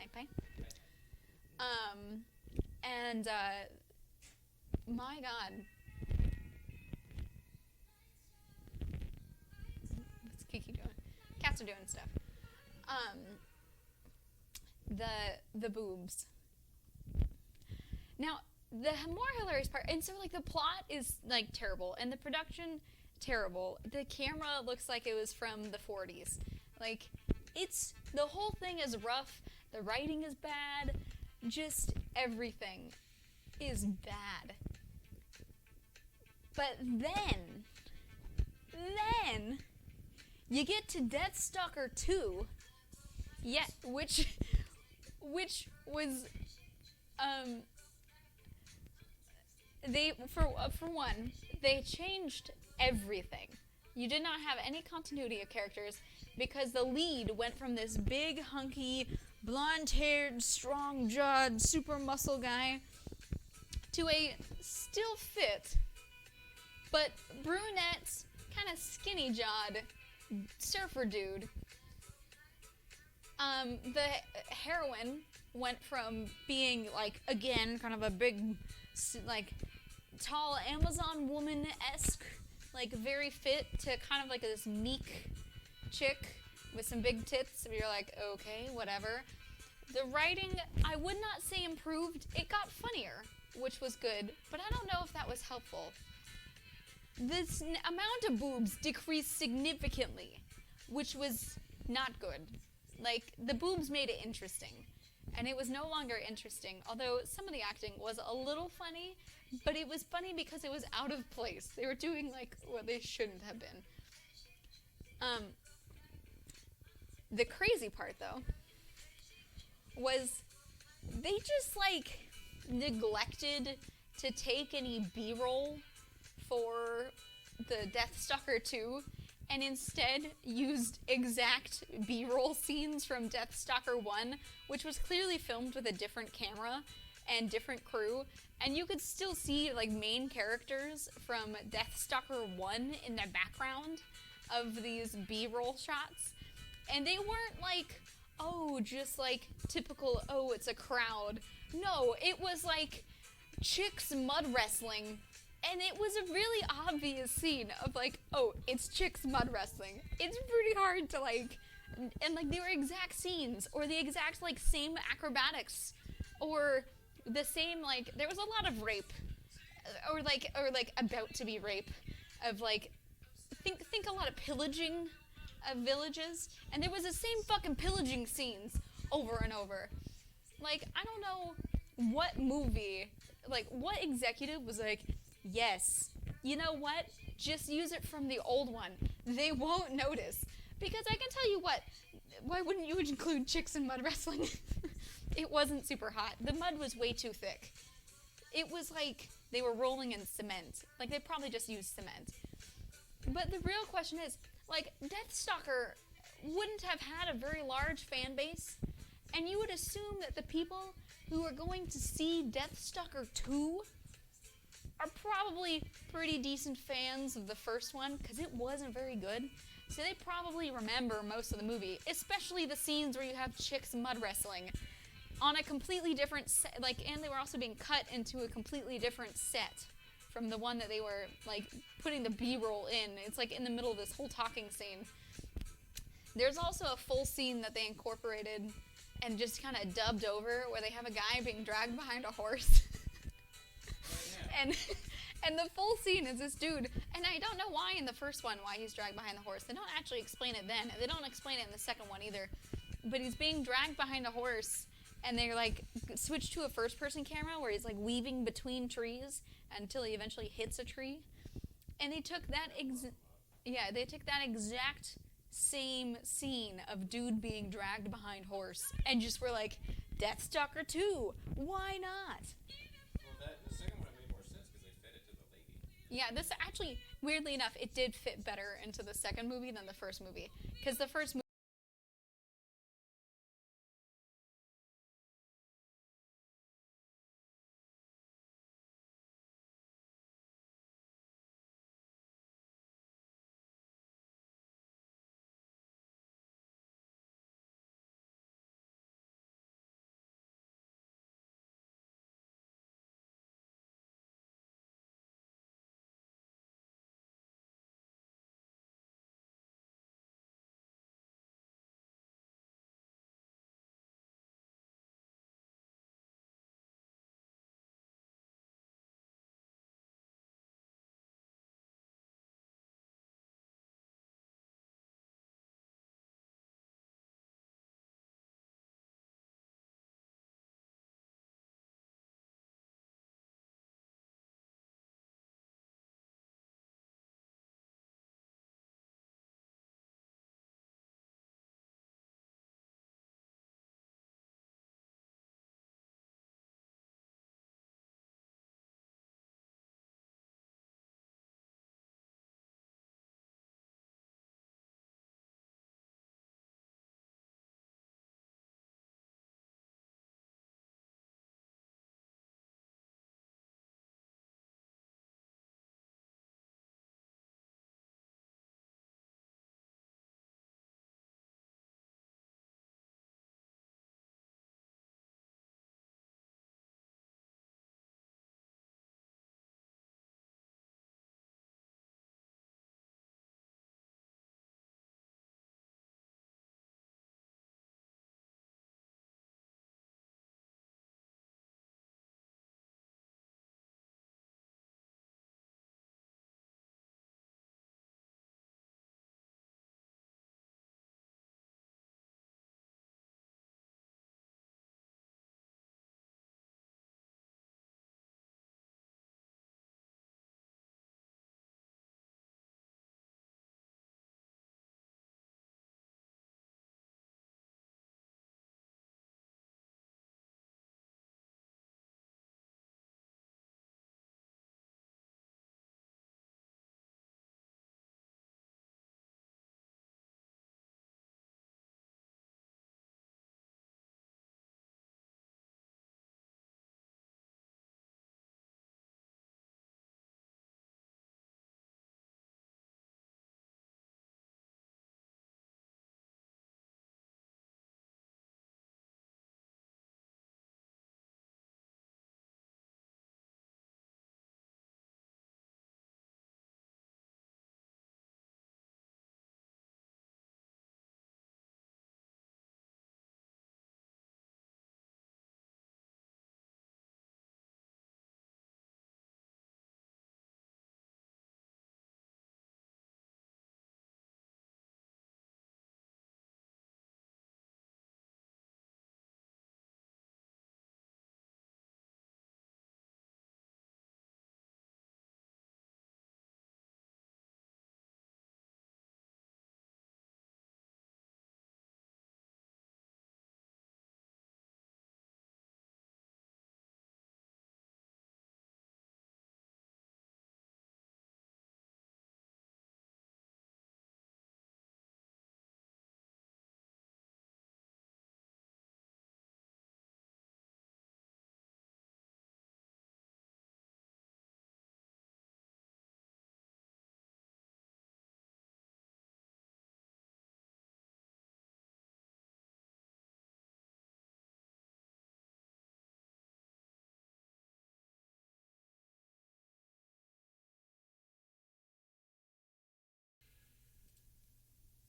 Hi, Pie. Um, and my God, what's Kiki doing? Cats are doing stuff. Um, the boobs. Now, the more hilarious part, and so like the plot is like terrible, and the production terrible. The camera looks like it was from the 40s. Like, it's the whole thing is rough. The writing is bad. Just everything is bad. But then you get to Deathstalker 2, yeah, which was um they for one, they changed everything. You did not have any continuity of characters because the lead went from this big hunky blonde-haired, strong-jawed, super muscle guy to a still fit but brunette, kind of skinny-jawed surfer dude. The heroine went from being like again kind of a big, like tall Amazon woman-esque, like very fit, to kind of like this meek chick with some big tits. And you're like, okay, whatever. The writing, I would not say improved. It got funnier, which was good, but I don't know if that was helpful. This amount of boobs decreased significantly, which was not good. Like, the boobs made it interesting, and it was no longer interesting, although some of the acting was a little funny, but it was funny because it was out of place. They were doing, like, what they shouldn't have been. The crazy part, though, was they just, like, neglected to take any B-roll for the Deathstalker 2, and instead used exact B-roll scenes from Deathstalker 1, which was clearly filmed with a different camera and different crew, and you could still see like main characters from Deathstalker 1 in the background of these B-roll shots, and they weren't like, oh, just like typical, oh, it's a crowd. No, it was like chicks mud wrestling. And it was a really obvious scene of like, oh, it's chicks mud wrestling. It's pretty hard to like, and like they were exact scenes, or the exact like same acrobatics, or the same like, there was a lot of rape, or like about to be rape, of like, think a lot of pillaging of villages, and there was the same fucking pillaging scenes over and over. Like, I don't know what movie, like what executive was like, yes, you know what? Just use it from the old one. They won't notice. Because I can tell you what, why wouldn't you include chicks in mud wrestling? It wasn't super hot. The mud was way too thick. It was like they were rolling in cement. Like, they probably just used cement. But the real question is, like, Deathstalker wouldn't have had a very large fan base, and you would assume that the people who are going to see Deathstalker 2 are probably pretty decent fans of the first one, because it wasn't very good. So they probably remember most of the movie, especially the scenes where you have chicks mud wrestling on a completely different set, like, and they were also being cut into a completely different set from the one that they were, like, putting the B-roll in. It's, like, in the middle of this whole talking scene. There's also a full scene that they incorporated and just kind of dubbed over, where they have a guy being dragged behind a horse. And the full scene is this dude, and I don't know why in the first one why he's dragged behind the horse. They don't actually explain it then. They don't explain it in the second one either. But he's being dragged behind a horse, and they're like switch to a first-person camera where he's like weaving between trees until he eventually hits a tree. And they took that exact same scene of dude being dragged behind horse and just were like, Deathstalker 2, why not? The second one made more sense because they fed it to the lady. Yeah, this actually, weirdly enough, it did fit better into the second movie than the first movie. Because the first movie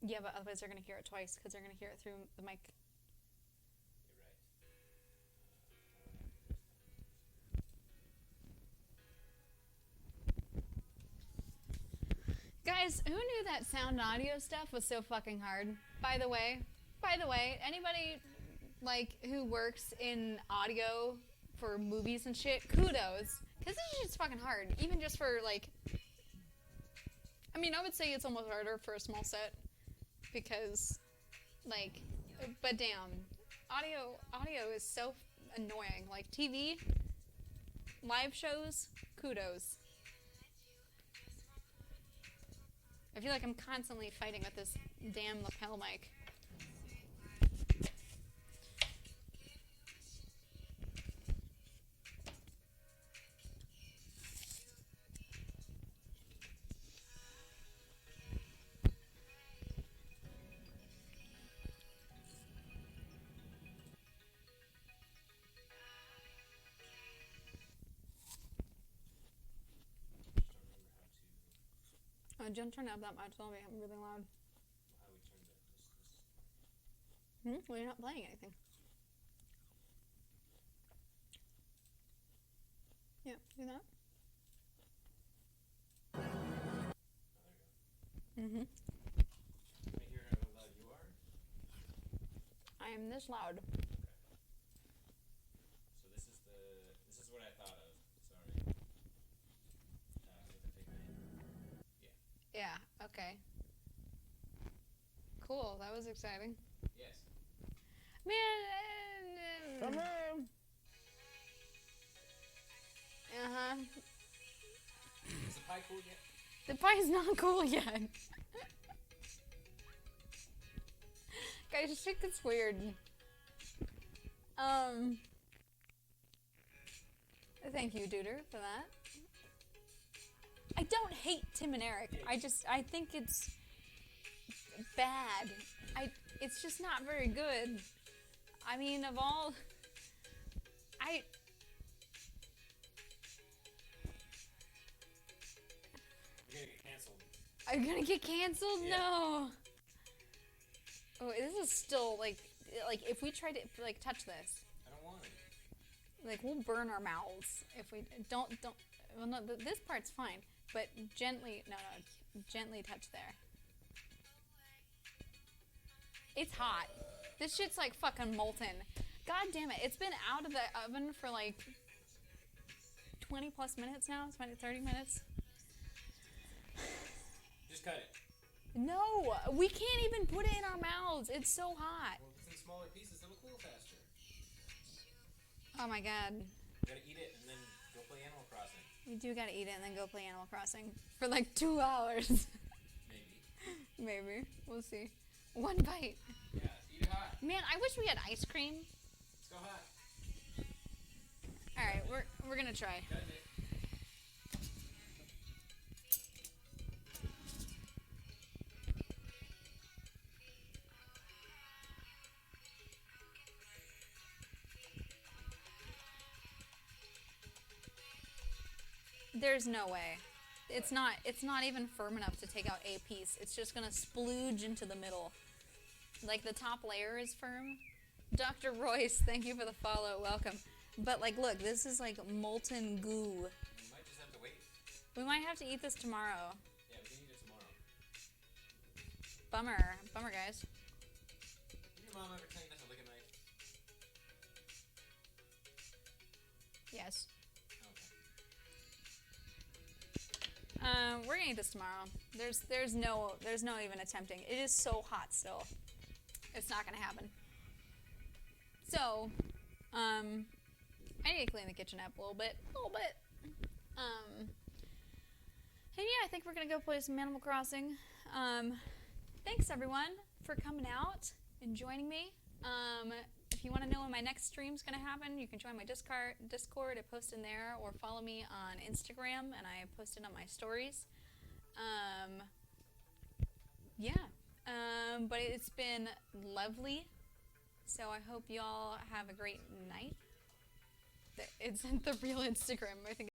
Yeah, but otherwise they're gonna hear it twice because they're gonna hear it through the mic. You're right. Guys, who knew that sound and audio stuff was so fucking hard? By the way, anybody like who works in audio for movies and shit, kudos, because this shit's fucking hard. Even just for like, I mean, I would say it's almost harder for a small set because, like, but damn, audio is so annoying. Like TV, live shows, kudos. I feel like I'm constantly fighting with this damn lapel mic. Don't turn it up that much. That'll be really loud. How we turned it. Well, you're not playing anything. Yeah, do that. Oh, there you go. Mm-hmm. Can I hear how loud you are? I am this loud. Okay. So this is what I thought of. Sorry. With the big man. Yeah. Yeah, okay. Cool, that was exciting. Yes. Man, Come on. uh-huh. Is the pie cool yet? The pie's not cool yet. Guys, this shit gets weird. Thank you, Duder, for that. I don't hate Tim and Eric. I think it's bad. It's just not very good. I mean, of all, You're gonna get canceled. I'm gonna get canceled? Yeah. No. Oh, this is still, like, if we try to, like, touch this, I don't want it. like, we'll burn our mouths if we don't, well, no, this part's fine, but gently, no, gently touch there. It's hot. This shit's, like, fucking molten. God damn it. It's been out of the oven for, like, 20 plus minutes now. It's been 30 minutes. Just cut it. No, we can't even put it in our mouths. It's so hot. Well, if it's in smaller pieces, it'll cool faster. Oh my god. You gotta eat it and then go play Animal Crossing. We do gotta eat it and then go play Animal Crossing for like 2 hours. Maybe. Maybe. We'll see. One bite. Yeah, eat it hot. Man, I wish we had ice cream. Let's go hot. Alright, we're gonna try. Cut it. There's no way. It's not even firm enough to take out a piece. It's just gonna splooge into the middle. Like the top layer is firm. Dr. Royce, thank you for the follow. Welcome. But like look, this is like molten goo. You might just have to wait. We might have to eat this tomorrow. Yeah, we can eat it tomorrow. Bummer. Bummer, guys. Did your mom ever tell you not to lick a knife? Yes. Okay. We're gonna eat this tomorrow. There's no even attempting. It is so hot still. It's not gonna happen. So, I need to clean the kitchen up a little bit. And yeah, I think we're gonna go play some Animal Crossing. Thanks everyone for coming out and joining me. If you want to know when my next stream's gonna happen, you can join my Discord. I post in there, or follow me on Instagram, and I post it on my stories. But it's been lovely. So I hope y'all have a great night. It's the real Instagram, I think.